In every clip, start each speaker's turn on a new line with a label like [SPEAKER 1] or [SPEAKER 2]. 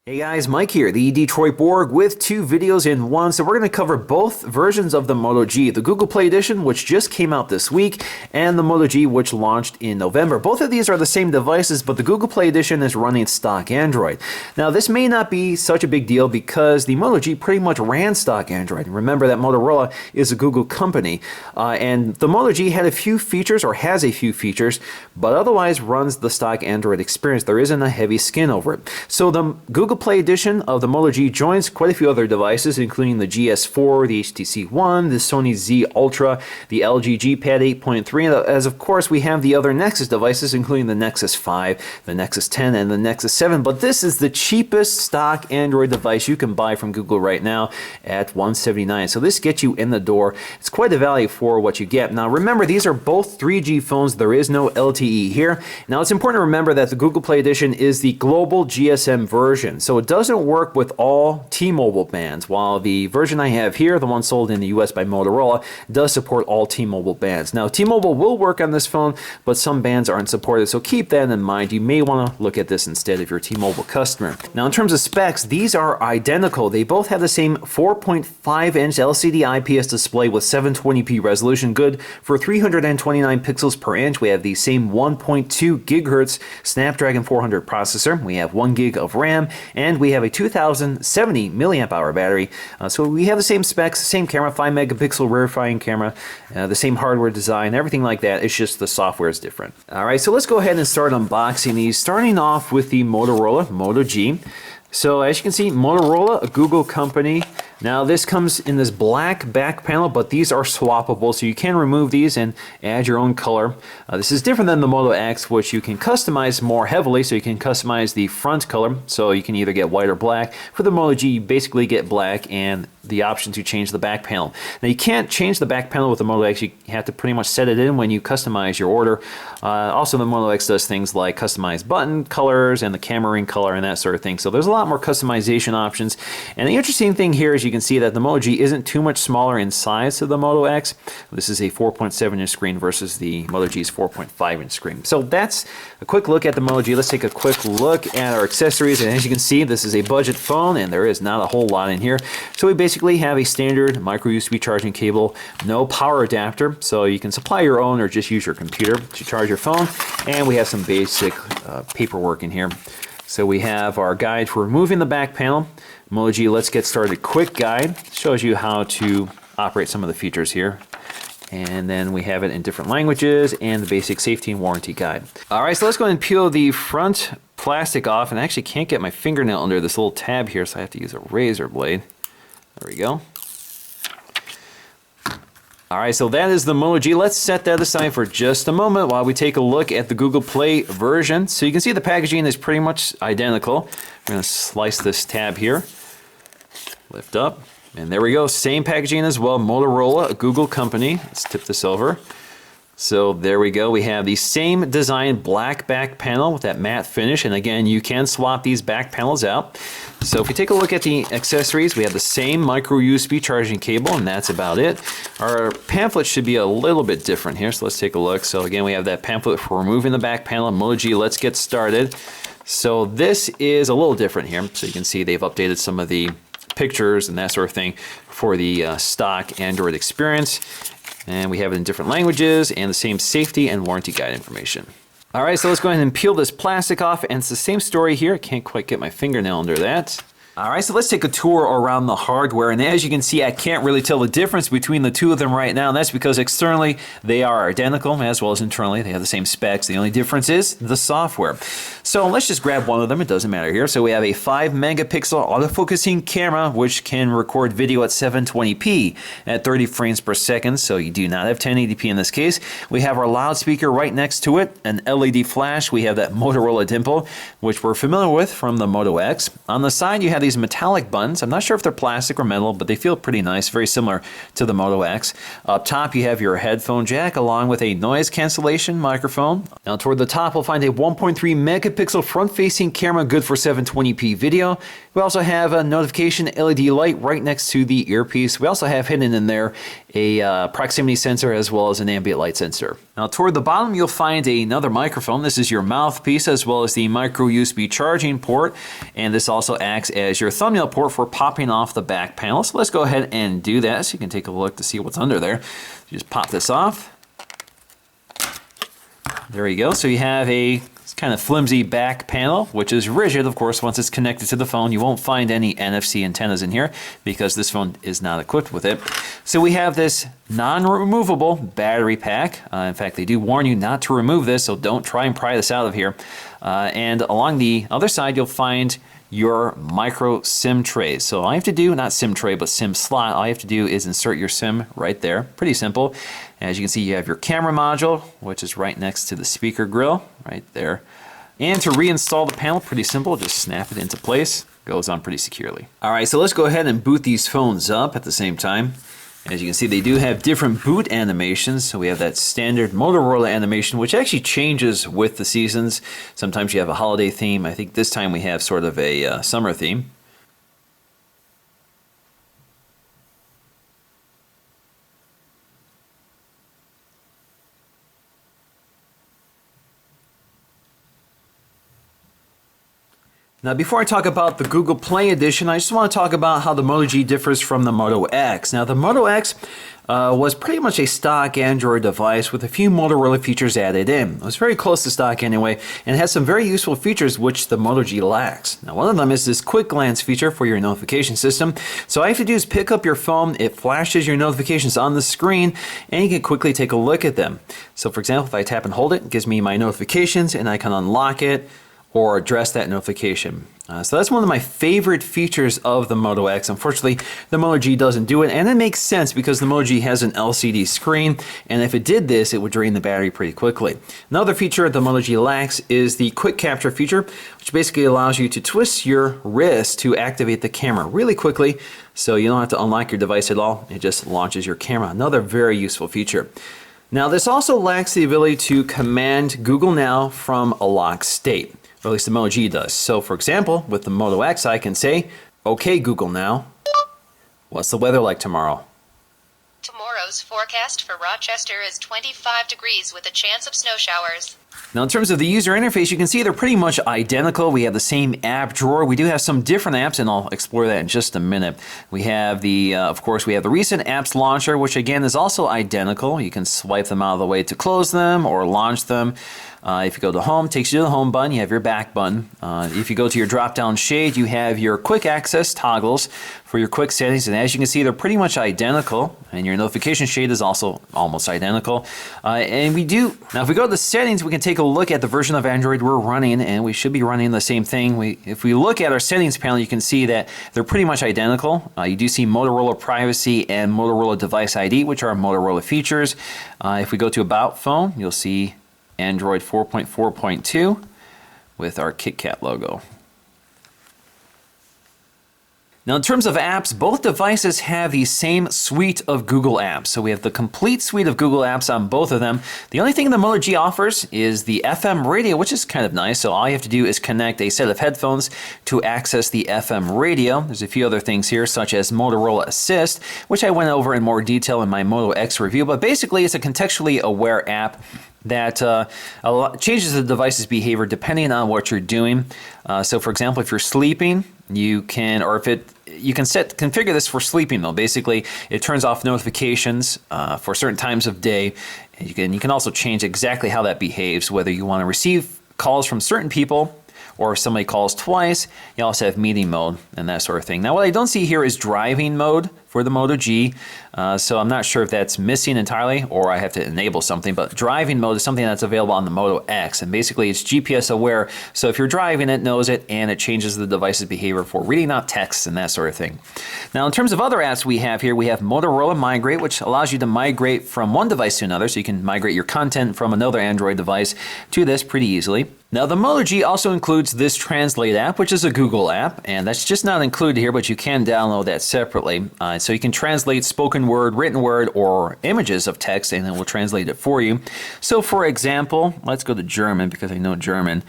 [SPEAKER 1] Hey guys, Mike here, the Detroit Borg with two videos in one. So we're going to cover both versions of the Moto G, the Google Play Edition, which just came out this week, and the Moto G, which launched in November. Both of these are the same devices, but the Google Play Edition is running stock Android. Now this may not be such a big deal because the Moto G pretty much ran stock Android. Remember that Motorola is a Google company, and the Moto G had a few features, or has a few features, but otherwise runs the stock Android experience. There isn't a heavy skin over it. So the Google Play Edition of the Moto G joins quite a few other devices, including the GS4, the HTC One, the Sony Z Ultra, the LG G Pad 8.3, and as of course we have the other Nexus devices, including the Nexus 5, the Nexus 10, and the Nexus 7. But this is the cheapest stock Android device you can buy from Google right now at $179. So this gets you in the door. It's quite a value for what you get. Now remember, these are both 3G phones. There is no LTE here. Now it's important to remember that the Google Play Edition is the global GSM version. So it doesn't work with all T-Mobile bands, while the version I have here, the one sold in the US by Motorola, does support all T-Mobile bands. Now T-Mobile will work on this phone, but some bands aren't supported, so keep that in mind. You may want to look at this instead if you're a T-Mobile customer. Now in terms of specs, these are identical. They both have the same 4.5-inch LCD IPS display with 720p resolution, good for 329 pixels per inch. We have the same 1.2 gigahertz Snapdragon 400 processor. We have 1 gig of RAM, and we have a 2070 milliamp hour battery. So we have the same specs, same camera, 5 megapixel rear firing camera, the same hardware design, everything like that. It's just the software is different. All right, so let's go ahead and start unboxing these, starting off with the Motorola Moto G. So as you can see, Motorola, a Google company. Now this comes in this black back panel, but these are swappable, so you can remove these and add your own color. This is different than the Moto X, which you can customize more heavily, so you can customize the front color, so you can either get white or black. For the Moto G, you basically get black and the option to change the back panel. Now you can't change the back panel with the Moto X. You have to pretty much set it in when you customize your order. Also the Moto X does things like customize button colors and the camera ring color and that sort of thing. So there's a lot more customization options. And the interesting thing here is you can see that the Moto G isn't too much smaller in size to the Moto X. This is a 4.7-inch screen versus the Moto G's 4.5-inch screen. So that's a quick look at the Moto G. Let's take a quick look at our accessories. And as you can see, this is a budget phone and there is not a whole lot in here. So we basically have a standard micro USB charging cable, no power adapter, so you can supply your own or just use your computer to charge your phone. And we have some basic paperwork in here. So we have our guide for removing the back panel. Moto G Let's Get Started quick guide shows you how to operate some of the features here. And then we have it in different languages and the basic safety and warranty guide. All right, so let's go ahead and peel the front plastic off. And I actually can't get my fingernail under this little tab here, so I have to use a razor blade. There we go. All right, so that is the Moto G. Let's set that aside for just a moment while we take a look at the Google Play version. So you can see the packaging is pretty much identical. We're going to slice this tab here, lift up, and there we go. Same packaging as well. Motorola, a Google company. Let's tip this over. So there we go. We have the same design black back panel with that matte finish. And again, you can swap these back panels out. So if we take a look at the accessories, we have the same micro USB charging cable, and that's about it. Our pamphlet should be a little bit different here, so let's take a look. So again, we have that pamphlet for removing the back panel. Moto G Let's Get Started. So this is a little different here. So you can see they've updated some of the pictures and that sort of thing for the stock Android experience. And we have it in different languages and the same safety and warranty guide information. All right, so let's go ahead and peel this plastic off, and it's the same story here. I can't quite get my fingernail under that. All right, so let's take a tour around the hardware, and as you can see, I can't really tell the difference between the two of them right now, and that's because externally they are identical, as well as internally. They have the same specs. The only difference is the software. So let's just grab one of them. It doesn't matter here. So we have a 5 megapixel autofocusing camera, which can record video at 720p at 30 frames per second, so you do not have 1080p in this case. We have our loudspeaker right next to it, an LED flash. We have that Motorola dimple, which we're familiar with from the Moto X. On the side, you have these metallic buttons. I'm not sure if they're plastic or metal, but they feel pretty nice, very similar to the Moto X. Up top, you have your headphone jack along with a noise cancellation microphone. Now toward the top, we'll find a 1.3 megapixel front-facing camera, good for 720p video. We also have a notification LED light right next to the earpiece. We also have hidden in there a proximity sensor as well as an ambient light sensor. Now toward the bottom you'll find another microphone. This is your mouthpiece as well as the micro USB charging port, and this also acts as your thumbnail port for popping off the back panel. So let's go ahead and do that so you can take a look to see what's under there. You just pop this off. There you go. So you have a kind of flimsy back panel, which is rigid, of course. Once it's connected to the phone, you won't find any NFC antennas in here because this phone is not equipped with it. So we have this non-removable battery pack. In fact, they do warn you not to remove this, so don't try and pry this out of here. And along the other side, you'll find your micro SIM tray. So all you have to do, not SIM tray, but SIM slot, all you have to do is insert your SIM right there. Pretty simple. As you can see, you have your camera module, which is right next to the speaker grill, right there. And to reinstall the panel, pretty simple, just snap it into place. Goes on pretty securely. All right, so let's go ahead and boot these phones up at the same time. As you can see, they do have different boot animations. So we have that standard Motorola animation, which actually changes with the seasons. Sometimes you have a holiday theme. I think this time we have sort of a summer theme. Now, before I talk about the Google Play Edition, I just want to talk about how the Moto G differs from the Moto X. Now, the Moto X was pretty much a stock Android device with a few Motorola features added in. It was very close to stock anyway, and has some very useful features which the Moto G lacks. Now, one of them is this quick glance feature for your notification system. So all you have to do is pick up your phone, it flashes your notifications on the screen, and you can quickly take a look at them. So for example, if I tap and hold it, it gives me my notifications, and I can unlock it or address that notification. So that's one of my favorite features of the Moto X. Unfortunately, the Moto G doesn't do it, and it makes sense because the Moto G has an LCD screen, and if it did this, it would drain the battery pretty quickly. Another feature the Moto G lacks is the quick capture feature, which basically allows you to twist your wrist to activate the camera really quickly, so you don't have to unlock your device at all. It just launches your camera. Another very useful feature. Now, this also lacks the ability to command Google Now from a locked state. Or at least the Moto G does. So for example, with the Moto X, I can say, "Okay, Google Now, what's the weather like tomorrow?"
[SPEAKER 2] Tomorrow's forecast for Rochester is 25 degrees with a chance of snow showers.
[SPEAKER 1] Now in terms of the user interface, you can see they're pretty much identical. We have the same app drawer. We do have some different apps, and I'll explore that in just a minute. We have the, of course, we have the recent apps launcher, which again is also identical. You can swipe them out of the way to close them or launch them. If you go to home, it takes you to the home button, you have your back button. If you go to your drop-down shade, you have your quick access toggles for your quick settings, and as you can see, they're pretty much identical, and your notification shade is also almost identical. And we do, now if we go to the settings, we can take a look at the version of Android we're running, and we should be running the same thing. If we look at our settings panel, you can see that they're pretty much identical. You do see Motorola Privacy and Motorola Device ID, which are Motorola features. If we go to About Phone, you'll see Android 4.4.2 with our KitKat logo. Now in terms of apps, both devices have the same suite of Google apps. So we have the complete suite of Google apps on both of them. The only thing the Moto G offers is the FM radio, which is kind of nice. So all you have to do is connect a set of headphones to access the FM radio. There's a few other things here, such as Motorola Assist, which I went over in more detail in my Moto X review. But basically, it's a contextually aware app that changes the device's behavior depending on what you're doing. So for example, if you're sleeping, you can, or if you can configure this for sleeping though. Basically, it turns off notifications for certain times of day. And you can also change exactly how that behaves, whether you want to receive calls from certain people or if somebody calls twice. You also have meeting mode and that sort of thing. Now what I don't see here is driving mode for the Moto G, so I'm not sure if that's missing entirely or I have to enable something, but driving mode is something that's available on the Moto X, and basically it's GPS aware, so if you're driving it knows it and it changes the device's behavior for reading out texts and that sort of thing. Now in terms of other apps we have here, we have Motorola Migrate, which allows you to migrate from one device to another, so you can migrate your content from another Android device to this pretty easily. Now the Moto G also includes this Translate app, which is a Google app, and that's just not included here, but you can download that separately. So you can translate spoken word, written word, or images of text, and it will translate it for you. So for example, let's go to German because I know German.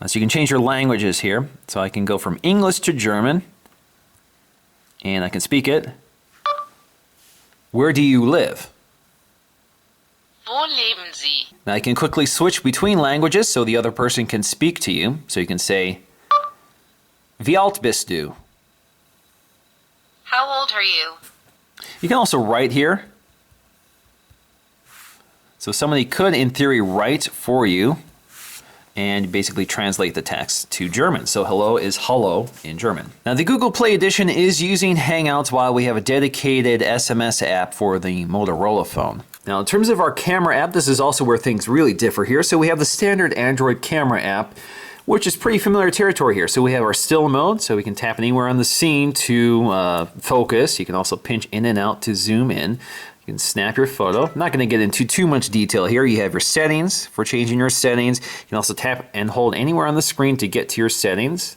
[SPEAKER 1] So you can change your languages here. So I can go from English to German, and I can speak it. Where do you live?
[SPEAKER 2] Wo leben Sie?
[SPEAKER 1] Now you can quickly switch between languages so the other person can speak to you. So you can say, Wie alt bist du?
[SPEAKER 2] How old are you?
[SPEAKER 1] You can also write here. So somebody could, in theory, write for you and basically translate the text to German. So hello is hallo in German. Now the Google Play Edition is using Hangouts while we have a dedicated SMS app for the Motorola phone. Now in terms of our camera app, this is also where things really differ here. So we have the standard Android camera app, which is pretty familiar territory here. So we have our still mode, so we can tap anywhere on the scene to focus. You can also pinch in and out to zoom in. You can snap your photo. I'm not going to get into too much detail here. You have your settings for changing your settings. You can also tap and hold anywhere on the screen to get to your settings.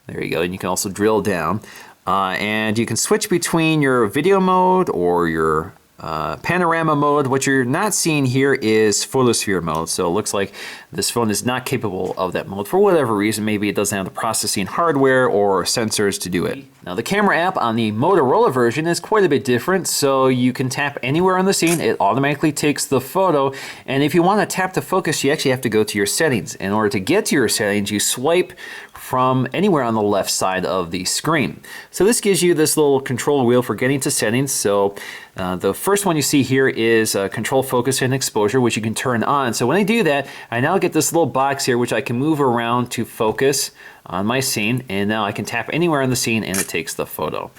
[SPEAKER 1] There you go. And you can also drill down. And you can switch between your video mode or your panorama mode. What you're not seeing here is photosphere mode. So it looks like this phone is not capable of that mode for whatever reason. Maybe it doesn't have the processing hardware or sensors to do it. Now the camera app on the Motorola version is quite a bit different. So you can tap anywhere on the scene. It automatically takes the photo. And if you want to tap to focus, you actually have to go to your settings. In order to get to your settings, you swipe from anywhere on the left side of the screen. So this gives you this little control wheel for getting to settings. So the first one you see here is control focus and exposure, which you can turn on. So when I do that, I now get this little box here, which I can move around to focus on my scene. And now I can tap anywhere on the scene and it takes the photo.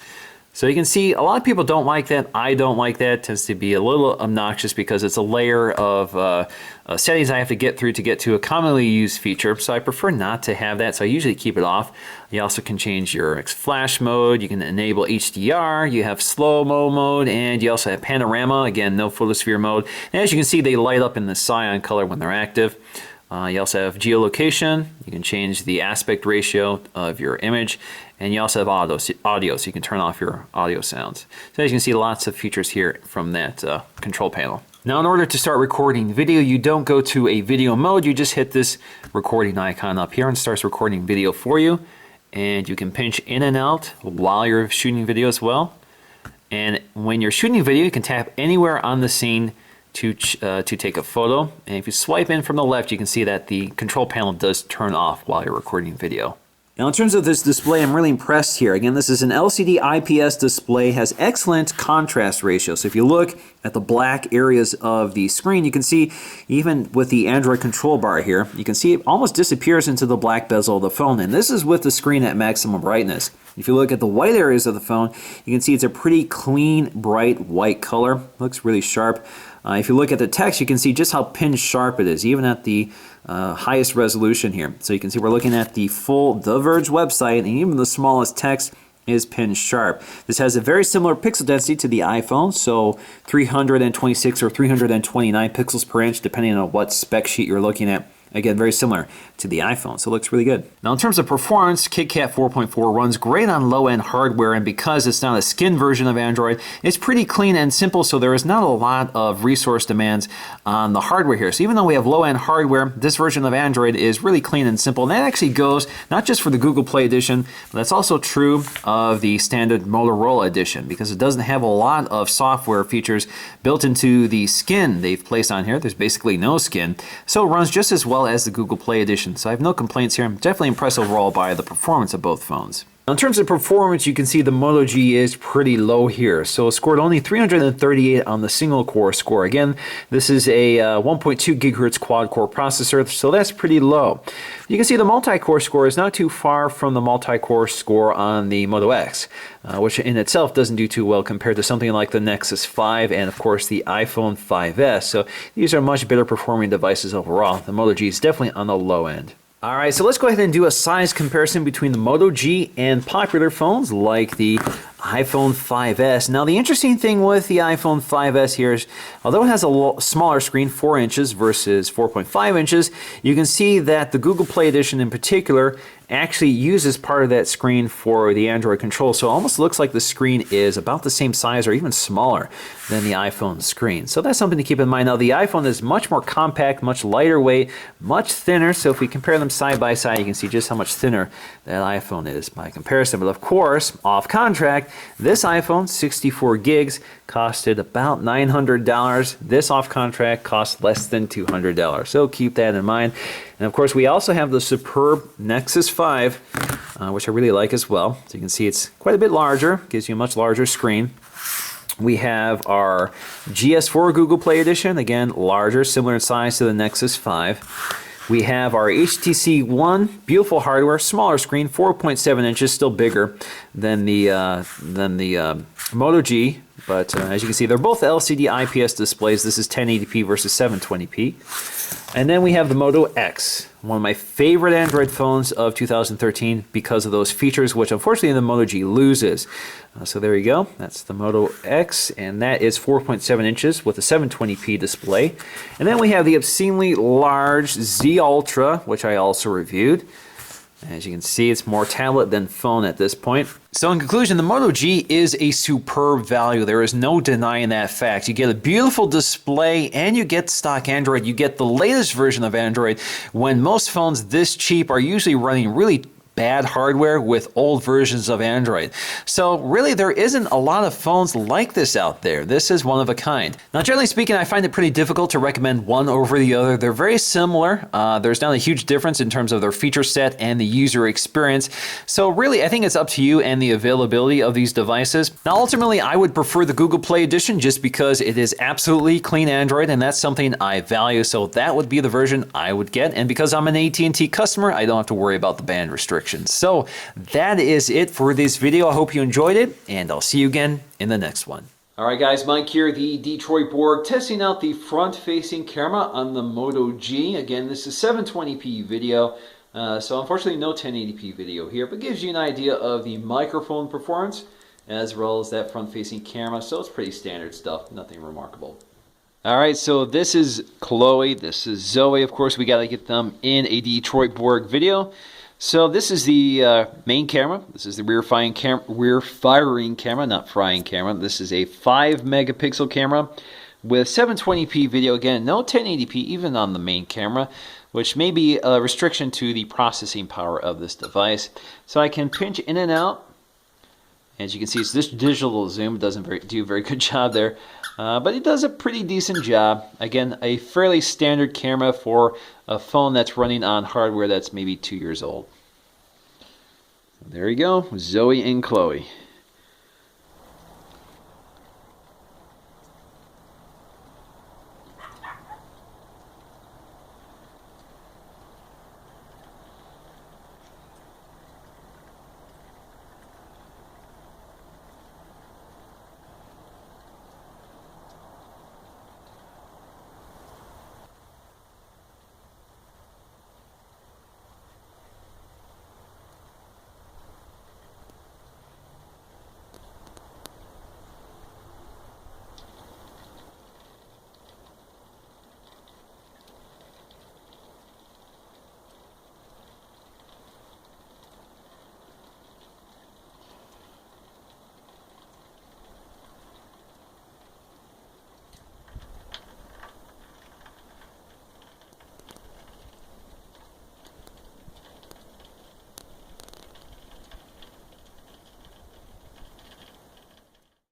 [SPEAKER 1] So you can see a lot of people don't like that. I don't like that. It tends to be a little obnoxious because it's a layer of settings I have to get through to get to a commonly used feature. So I prefer not to have that. So I usually keep it off. You also can change your flash mode. You can enable HDR. You have slow-mo mode, and you also have panorama. Again, no photosphere mode. And as you can see, they light up in the cyan color when they're active. You also have geolocation. You can change the aspect ratio of your image. And you also have audio, so you can turn off your audio sounds. So as you can see, lots of features here from that control panel. Now in order to start recording video, you don't go to a video mode. You just hit this recording icon up here and it starts recording video for you. And you can pinch in and out while you're shooting video as well. And when you're shooting video, you can tap anywhere on the scene to take a photo. And if you swipe in from the left, you can see that the control panel does turn off while you're recording video. Now in terms of this display, I'm really impressed here. Again, this is an LCD IPS display, has excellent contrast ratio. So if you look at the black areas of the screen, you can see even with the Android control bar here, you can see it almost disappears into the black bezel of the phone. And this is with the screen at maximum brightness. If you look at the white areas of the phone, you can see it's a pretty clean, bright white color. Looks really sharp. If you look at the text, you can see just how pin sharp it is, even at the highest resolution here. So you can see we're looking at the full The Verge website, and even the smallest text is pin sharp. This has a very similar pixel density to the iPhone, so 326 or 329 pixels per inch, depending on what spec sheet you're looking at. Again, very similar to the iPhone, so it looks really good. Now in terms of performance, KitKat 4.4 runs great on low-end hardware, and because it's not a skin version of Android, it's pretty clean and simple, so there is not a lot of resource demands on the hardware here. So even though we have low-end hardware, this version of Android is really clean and simple, and that actually goes not just for the Google Play Edition, but that's also true of the standard Motorola Edition, because it doesn't have a lot of software features built into the skin they've placed on here. There's basically no skin, so it runs just as well as the Google Play Edition. So I have no complaints here. I'm definitely impressed overall by the performance of both phones. Now, in terms of performance, you can see the Moto G is pretty low here. So it scored only 338 on the single core score. Again, this is a 1.2 gigahertz quad core processor, so that's pretty low. You can see the multi-core score is not too far from the multi-core score on the Moto X, which in itself doesn't do too well compared to something like the Nexus 5 and of course the iPhone 5S. So these are much better performing devices overall. The Moto G is definitely on the low end. All right, so let's go ahead and do a size comparison between the Moto G and popular phones like the iPhone 5S. Now, the interesting thing with the iPhone 5S here is, although it has a smaller screen, 4 inches versus 4.5 inches, you can see that the Google Play Edition in particular actually uses part of that screen for the Android control. So it almost looks like the screen is about the same size or even smaller than the iPhone screen. So that's something to keep in mind. Now the iPhone is much more compact, much lighter weight, much thinner. So if we compare them side by side, you can see just how much thinner that iPhone is by comparison. But of course, off contract, this iPhone, 64 gigs, costed about $900. This off contract costs less than $200. So keep that in mind. And of course, we also have the superb Nexus 5, which I really like as well. So you can see it's quite a bit larger, gives you a much larger screen. We have our GS4 Google Play Edition, again, larger, similar in size to the Nexus 5. We have our HTC One, beautiful hardware, smaller screen, 4.7 inches, still bigger than the Moto G. But as you can see, they're both LCD IPS displays. This is 1080p versus 720p. And then we have the Moto X, one of my favorite Android phones of 2013 because of those features, which unfortunately the Moto G loses. So there you go. That's the Moto X, and that is 4.7 inches with a 720p display. And then we have the obscenely large Z Ultra, which I also reviewed. As you can see, it's more tablet than phone at this point. So in conclusion, the Moto G is a superb value. There is no denying that fact. You get a beautiful display and you get stock Android. You get the latest version of Android when most phones this cheap are usually running really bad hardware with old versions of Android. So really there isn't a lot of phones like this out there. This is one of a kind. Now generally speaking, I find it pretty difficult to recommend one over the other. They're very similar. There's not a huge difference in terms of their feature set and the user experience. So really I think it's up to you and the availability of these devices. Now ultimately I would prefer the Google Play Edition just because it is absolutely clean Android and that's something I value. So that would be the version I would get. And because I'm an AT&T customer, I don't have to worry about the band restrictions. So that is it for this video. I hope you enjoyed it, and I'll see you again in the next one. All right, guys, Mike here, the Detroit Borg, testing out the front-facing camera on the Moto G. Again, this is 720p video, so unfortunately no 1080p video here, but gives you an idea of the microphone performance as well as that front-facing camera. So it's pretty standard stuff, nothing remarkable. All right, so this is Chloe, this is Zoe. Of course, we got to get them in a Detroit Borg video. So this is the main camera. This is the rear firing camera, not frying camera. This is a 5 megapixel camera with 720p video. Again, no 1080p even on the main camera, which may be a restriction to the processing power of this device. So I can pinch in and out. As you can see, it's this digital zoom. It doesn't do a very good job there, but it does a pretty decent job. Again, a fairly standard camera for a phone that's running on hardware that's maybe 2 years old. There you go, Zoe and Chloe.